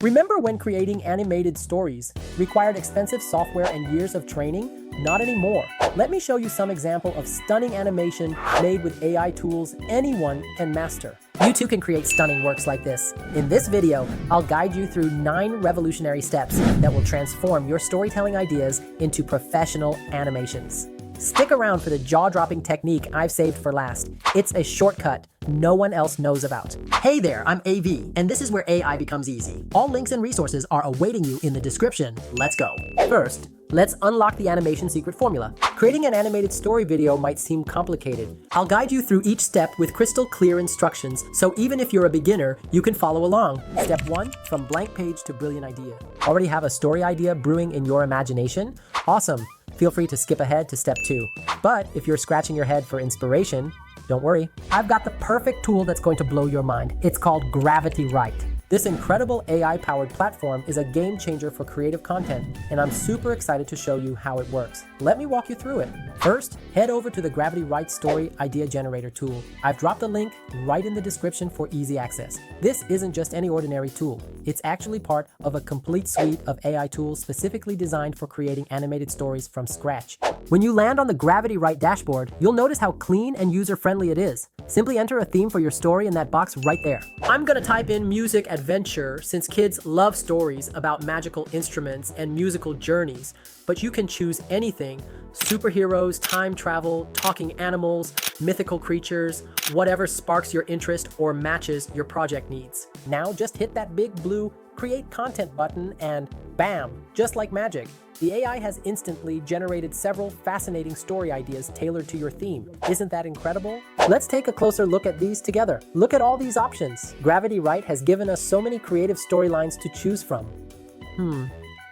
Remember when creating animated stories required expensive software and years of training? Not anymore. Let me show you some example of stunning animation made with AI tools anyone can master. You too can create stunning works like this. In this video, I'll guide you through 9 revolutionary steps that will transform your storytelling ideas into professional animations. Stick around for the jaw-dropping technique I've saved for last. It's a shortcut no one else knows about. Hey there, I'm AV, and this is where AI becomes easy. All links and resources are awaiting you in the description. Let's go. First, let's unlock the animation secret formula. Creating an animated story video might seem complicated. I'll guide you through each step with crystal clear instructions, so even if you're a beginner, you can follow along. Step 1, from blank page to brilliant idea. Already have a story idea brewing in your imagination? Awesome. Feel free to skip ahead to step 2. But if you're scratching your head for inspiration, don't worry. I've got the perfect tool that's going to blow your mind. It's called GravityWrite. This incredible AI-powered platform is a game changer for creative content, and I'm super excited to show you how it works. Let me walk you through it. First, head over to the GravityWrite Story Idea Generator tool. I've dropped a link right in the description for easy access. This isn't just any ordinary tool. It's actually part of a complete suite of AI tools specifically designed for creating animated stories from scratch. When you land on the GravityWrite dashboard, you'll notice how clean and user-friendly it is. Simply enter a theme for your story in that box right there. I'm gonna type in music adventure since kids love stories about magical instruments and musical journeys, but you can choose anything: superheroes, time travel, talking animals, mythical creatures, whatever sparks your interest or matches your project needs. Now just hit that big blue Create Content button and bam, just like magic, the AI has instantly generated several fascinating story ideas tailored to your theme. Isn't that incredible? Let's take a closer look at these together. Look at all these options. GravityWrite has given us so many creative storylines to choose from.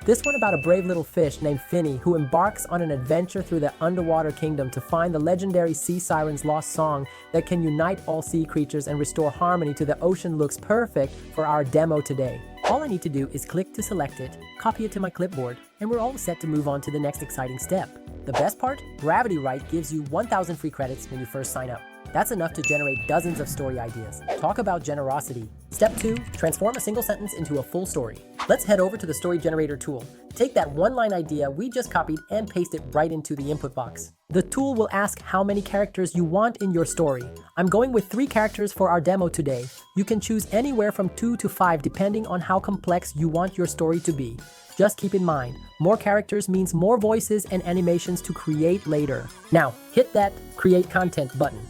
This one about a brave little fish named Finny who embarks on an adventure through the underwater kingdom to find the legendary sea siren's lost song that can unite all sea creatures and restore harmony to the ocean looks perfect for our demo today. All I need to do is click to select it, copy it to my clipboard, and we're all set to move on to the next exciting step. The best part? GravityWrite gives you 1,000 free credits when you first sign up. That's enough to generate dozens of story ideas. Talk about generosity. Step 2, transform a single sentence into a full story. Let's head over to the Story Generator tool. Take that one-line idea we just copied and paste it right into the input box. The tool will ask how many characters you want in your story. I'm going with 3 characters for our demo today. You can choose anywhere from 2 to 5 depending on how complex you want your story to be. Just keep in mind, more characters means more voices and animations to create later. Now, hit that Create Content button.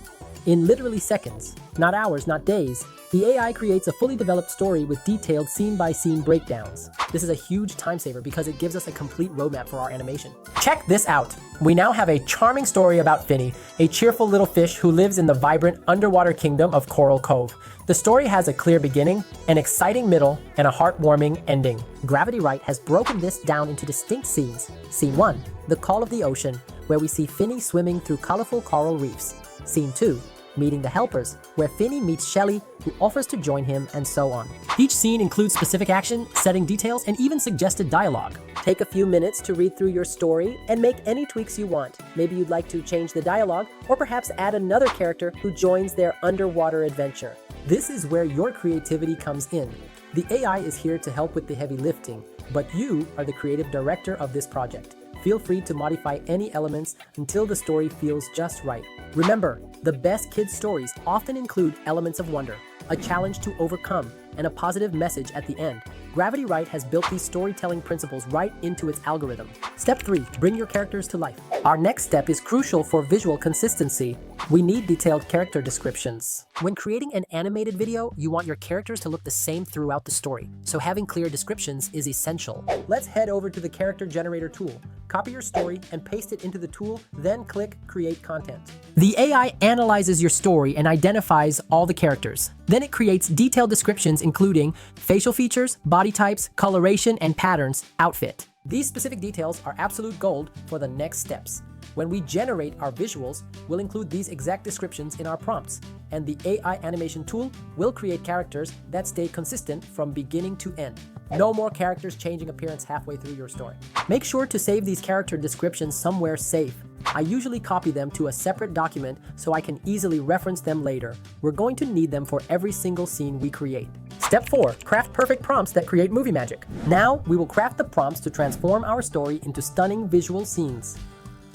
In literally seconds, not hours, not days, the AI creates a fully developed story with detailed scene-by-scene breakdowns. This is a huge time saver because it gives us a complete roadmap for our animation. Check this out! We now have a charming story about Finny, a cheerful little fish who lives in the vibrant underwater kingdom of Coral Cove. The story has a clear beginning, an exciting middle, and a heartwarming ending. GravityWrite has broken this down into distinct scenes. Scene 1, The Call of the Ocean, where we see Finny swimming through colorful coral reefs. Scene 2, Meeting the Helpers, where Finny meets Shelly, who offers to join him, and so on. Each scene includes specific action, setting details, and even suggested dialogue. Take a few minutes to read through your story and make any tweaks you want. Maybe you'd like to change the dialogue, or perhaps add another character who joins their underwater adventure. This is where your creativity comes in. The AI is here to help with the heavy lifting, but you are the creative director of this project. Feel free to modify any elements until the story feels just right. Remember, the best kids' stories often include elements of wonder, a challenge to overcome, and a positive message at the end. GravityWrite has built these storytelling principles right into its algorithm. Step 3, bring your characters to life. Our next step is crucial for visual consistency. We need detailed character descriptions. When creating an animated video, you want your characters to look the same throughout the story, so having clear descriptions is essential. Let's head over to the Character Generator tool. Copy your story and paste it into the tool, then click Create Content. The AI analyzes your story and identifies all the characters. Then it creates detailed descriptions including facial features, body types, coloration, and patterns, outfit. These specific details are absolute gold for the next steps. When we generate our visuals, we'll include these exact descriptions in our prompts, and the AI animation tool will create characters that stay consistent from beginning to end. No more characters changing appearance halfway through your story. Make sure to save these character descriptions somewhere safe. I usually copy them to a separate document so I can easily reference them later. We're going to need them for every single scene we create. Step 4. Craft perfect prompts that create movie magic. Now, we will craft the prompts to transform our story into stunning visual scenes.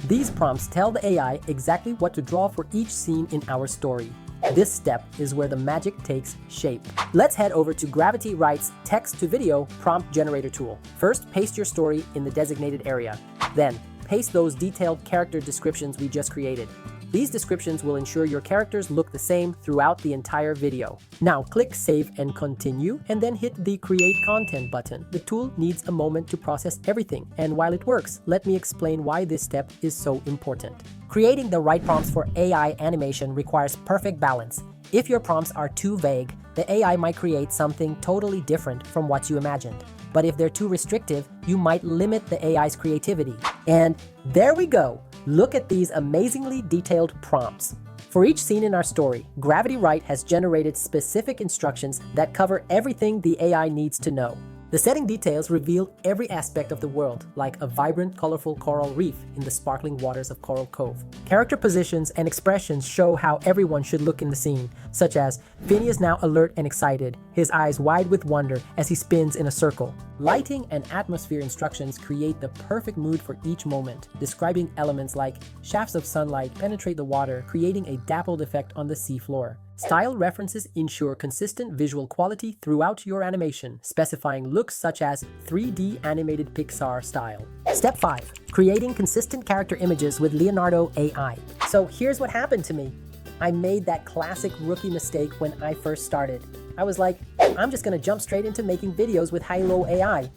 These prompts tell the AI exactly what to draw for each scene in our story. This step is where the magic takes shape. Let's head over to GravityWrite's text-to-video prompt generator tool. First, paste your story in the designated area. Then, paste those detailed character descriptions we just created. These descriptions will ensure your characters look the same throughout the entire video. Now click Save and Continue, and then hit the Create Content button. The tool needs a moment to process everything, and while it works, let me explain why this step is so important. Creating the right prompts for AI animation requires perfect balance. If your prompts are too vague, the AI might create something totally different from what you imagined. But if they're too restrictive, you might limit the AI's creativity. And there we go! Look at these amazingly detailed prompts. For each scene in our story, GravityWrite has generated specific instructions that cover everything the AI needs to know. The setting details reveal every aspect of the world, like a vibrant, colorful coral reef in the sparkling waters of Coral Cove. Character positions and expressions show how everyone should look in the scene, such as Finny is now alert and excited, his eyes wide with wonder as he spins in a circle. Lighting and atmosphere instructions create the perfect mood for each moment, describing elements like shafts of sunlight penetrate the water, creating a dappled effect on the seafloor. Style references ensure consistent visual quality throughout your animation, specifying looks such as 3D animated Pixar style. Step 5. Creating consistent character images with Leonardo AI. So here's what happened to me. I made that classic rookie mistake when I first started. I was like, I'm just gonna jump straight into making videos with Hailuo AI.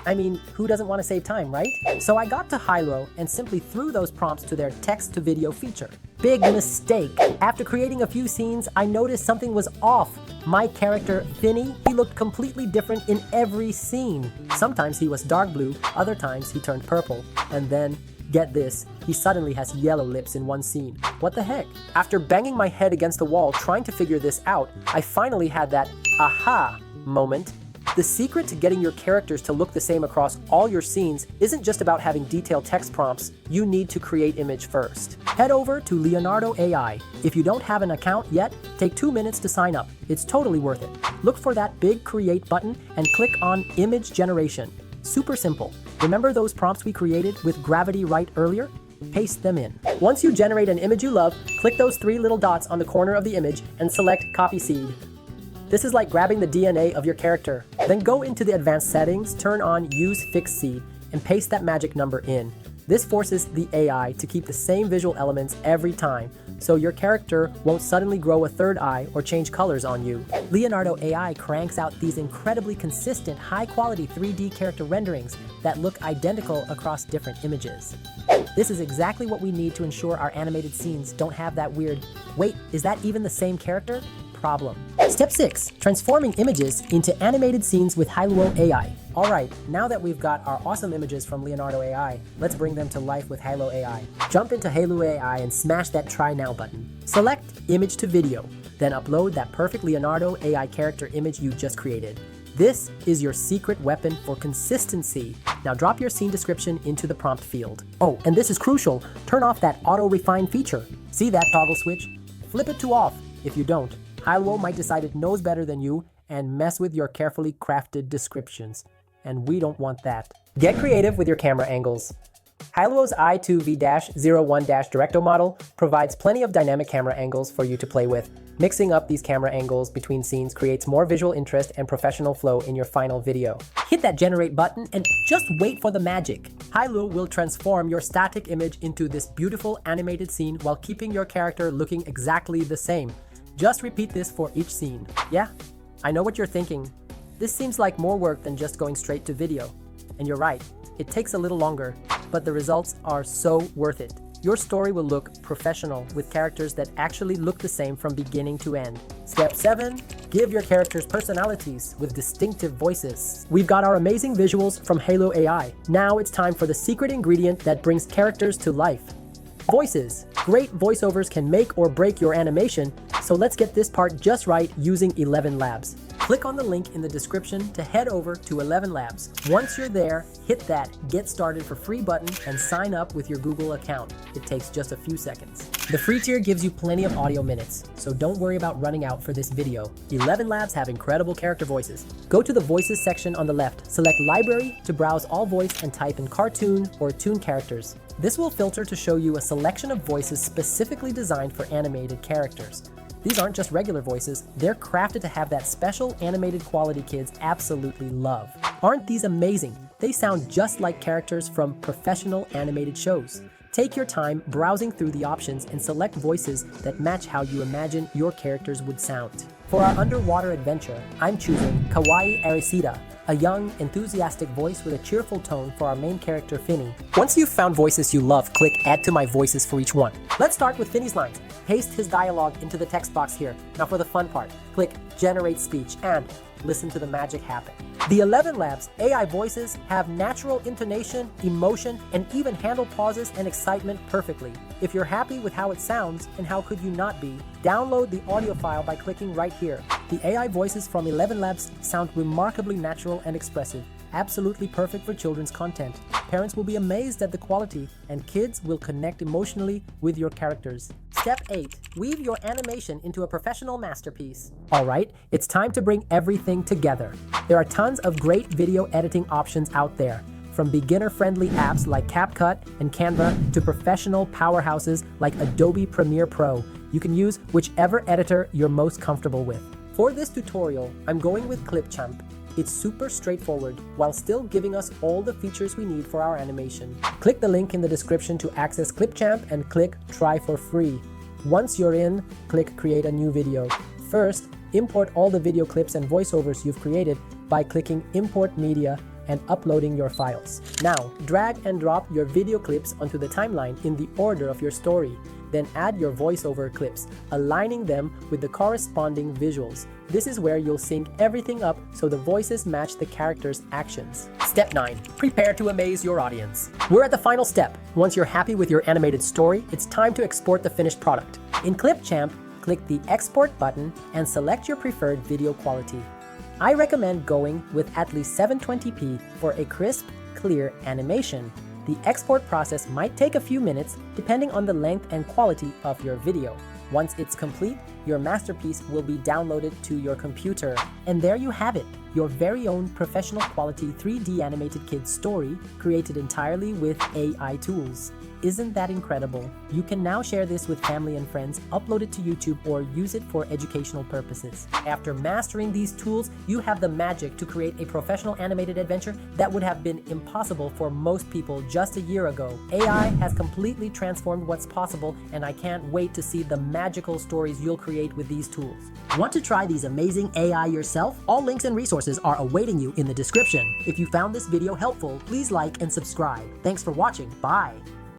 I mean, who doesn't want to save time, right? So I got to Hailuo and simply threw those prompts to their text-to-video feature. Big mistake. After creating a few scenes, I noticed something was off. My character, Finny, he looked completely different in every scene. Sometimes he was dark blue, other times he turned purple. And then, get this, he suddenly has yellow lips in one scene. What the heck? After banging my head against the wall trying to figure this out, I finally had that aha moment. The secret to getting your characters to look the same across all your scenes isn't just about having detailed text prompts. You need to create image first. Head over to Leonardo AI. If you don't have an account yet, take 2 minutes to sign up. It's totally worth it. Look for that big Create button and click on Image Generation. Super simple. Remember those prompts we created with GravityWrite earlier? Paste them in. Once you generate an image you love, click those 3 little dots on the corner of the image and select Copy Seed. This is like grabbing the DNA of your character. Then go into the advanced settings, turn on Use Fixed Seed, and paste that magic number in. This forces the AI to keep the same visual elements every time, so your character won't suddenly grow a third eye or change colors on you. Leonardo AI cranks out these incredibly consistent, high-quality 3D character renderings that look identical across different images. This is exactly what we need to ensure our animated scenes don't have that weird, wait, is that even the same character? Problem. Step 6. Transforming images into animated scenes with Hailuo AI. Alright, now that we've got our awesome images from Leonardo AI, let's bring them to life with Hailuo AI. Jump into Hailuo AI and smash that Try Now button. Select Image to Video, then upload that perfect Leonardo AI character image you just created. This is your secret weapon for consistency. Now drop your scene description into the prompt field. Oh, and this is crucial, turn off that auto refine feature. See that toggle switch? Flip it to off. If you don't, Hailuo might decide it knows better than you and mess with your carefully crafted descriptions. And we don't want that. Get creative with your camera angles. Hailuo's i2v-01-Directo model provides plenty of dynamic camera angles for you to play with. Mixing up these camera angles between scenes creates more visual interest and professional flow in your final video. Hit that generate button and just wait for the magic. Hailuo will transform your static image into this beautiful animated scene while keeping your character looking exactly the same. Just repeat this for each scene. Yeah, I know what you're thinking. This seems like more work than just going straight to video. And you're right, it takes a little longer, but the results are so worth it. Your story will look professional with characters that actually look the same from beginning to end. Step 7. Give your characters personalities with distinctive voices. We've got our amazing visuals from Hailuo AI. Now it's time for the secret ingredient that brings characters to life. Voices. Great voiceovers can make or break your animation, so let's get this part just right using ElevenLabs. Click on the link in the description to head over to ElevenLabs. Once you're there, hit that Get Started for Free button and sign up with your Google account. It takes just a few seconds. The free tier gives you plenty of audio minutes, so don't worry about running out for this video. ElevenLabs have incredible character voices. Go to the Voices section on the left, select Library to browse all voice and type in cartoon or toon characters. This will filter to show you a selection of voices specifically designed for animated characters. These aren't just regular voices, they're crafted to have that special animated quality kids absolutely love. Aren't these amazing? They sound just like characters from professional animated shows. Take your time browsing through the options and select voices that match how you imagine your characters would sound. For our underwater adventure, I'm choosing Kawaii Arisita, a young, enthusiastic voice with a cheerful tone for our main character, Finny. Once you've found voices you love, click Add to My Voices for each one. Let's start with Finny's lines. Paste his dialogue into the text box here. Now for the fun part, click Generate Speech and listen to the magic happen. The ElevenLabs AI voices have natural intonation, emotion, and even handle pauses and excitement perfectly. If you're happy with how it sounds, and how could you not be, download the audio file by clicking right here. The AI voices from ElevenLabs sound remarkably natural and expressive, absolutely perfect for children's content. Parents will be amazed at the quality, and kids will connect emotionally with your characters. Step 8. Weave your animation into a professional masterpiece. Alright, it's time to bring everything together. There are tons of great video editing options out there, from beginner-friendly apps like CapCut and Canva to professional powerhouses like Adobe Premiere Pro. You can use whichever editor you're most comfortable with. For this tutorial, I'm going with Clipchamp. It's super straightforward while still giving us all the features we need for our animation. Click the link in the description to access Clipchamp and click Try for free. Once you're in, click Create a new video. First, import all the video clips and voiceovers you've created by clicking Import Media and uploading your files. Now, drag and drop your video clips onto the timeline in the order of your story. Then add your voiceover clips, aligning them with the corresponding visuals. This is where you'll sync everything up so the voices match the characters' actions. Step 9. Prepare to amaze your audience. We're at the final step. Once you're happy with your animated story, it's time to export the finished product. In Clipchamp, click the Export button and select your preferred video quality. I recommend going with at least 720p for a crisp, clear animation. The export process might take a few minutes depending on the length and quality of your video. Once it's complete, your masterpiece will be downloaded to your computer. And there you have it, your very own professional quality 3D animated kids story created entirely with AI tools. Isn't that incredible? You can now share this with family and friends, upload it to YouTube, or use it for educational purposes. After mastering these tools, you have the magic to create a professional animated adventure that would have been impossible for most people just a year ago. AI has completely transformed what's possible, and I can't wait to see the magical stories you'll create with these tools. Want to try these amazing AI yourself? All links and resources are awaiting you in the description. If you found this video helpful, please like and subscribe. Thanks for watching. Bye!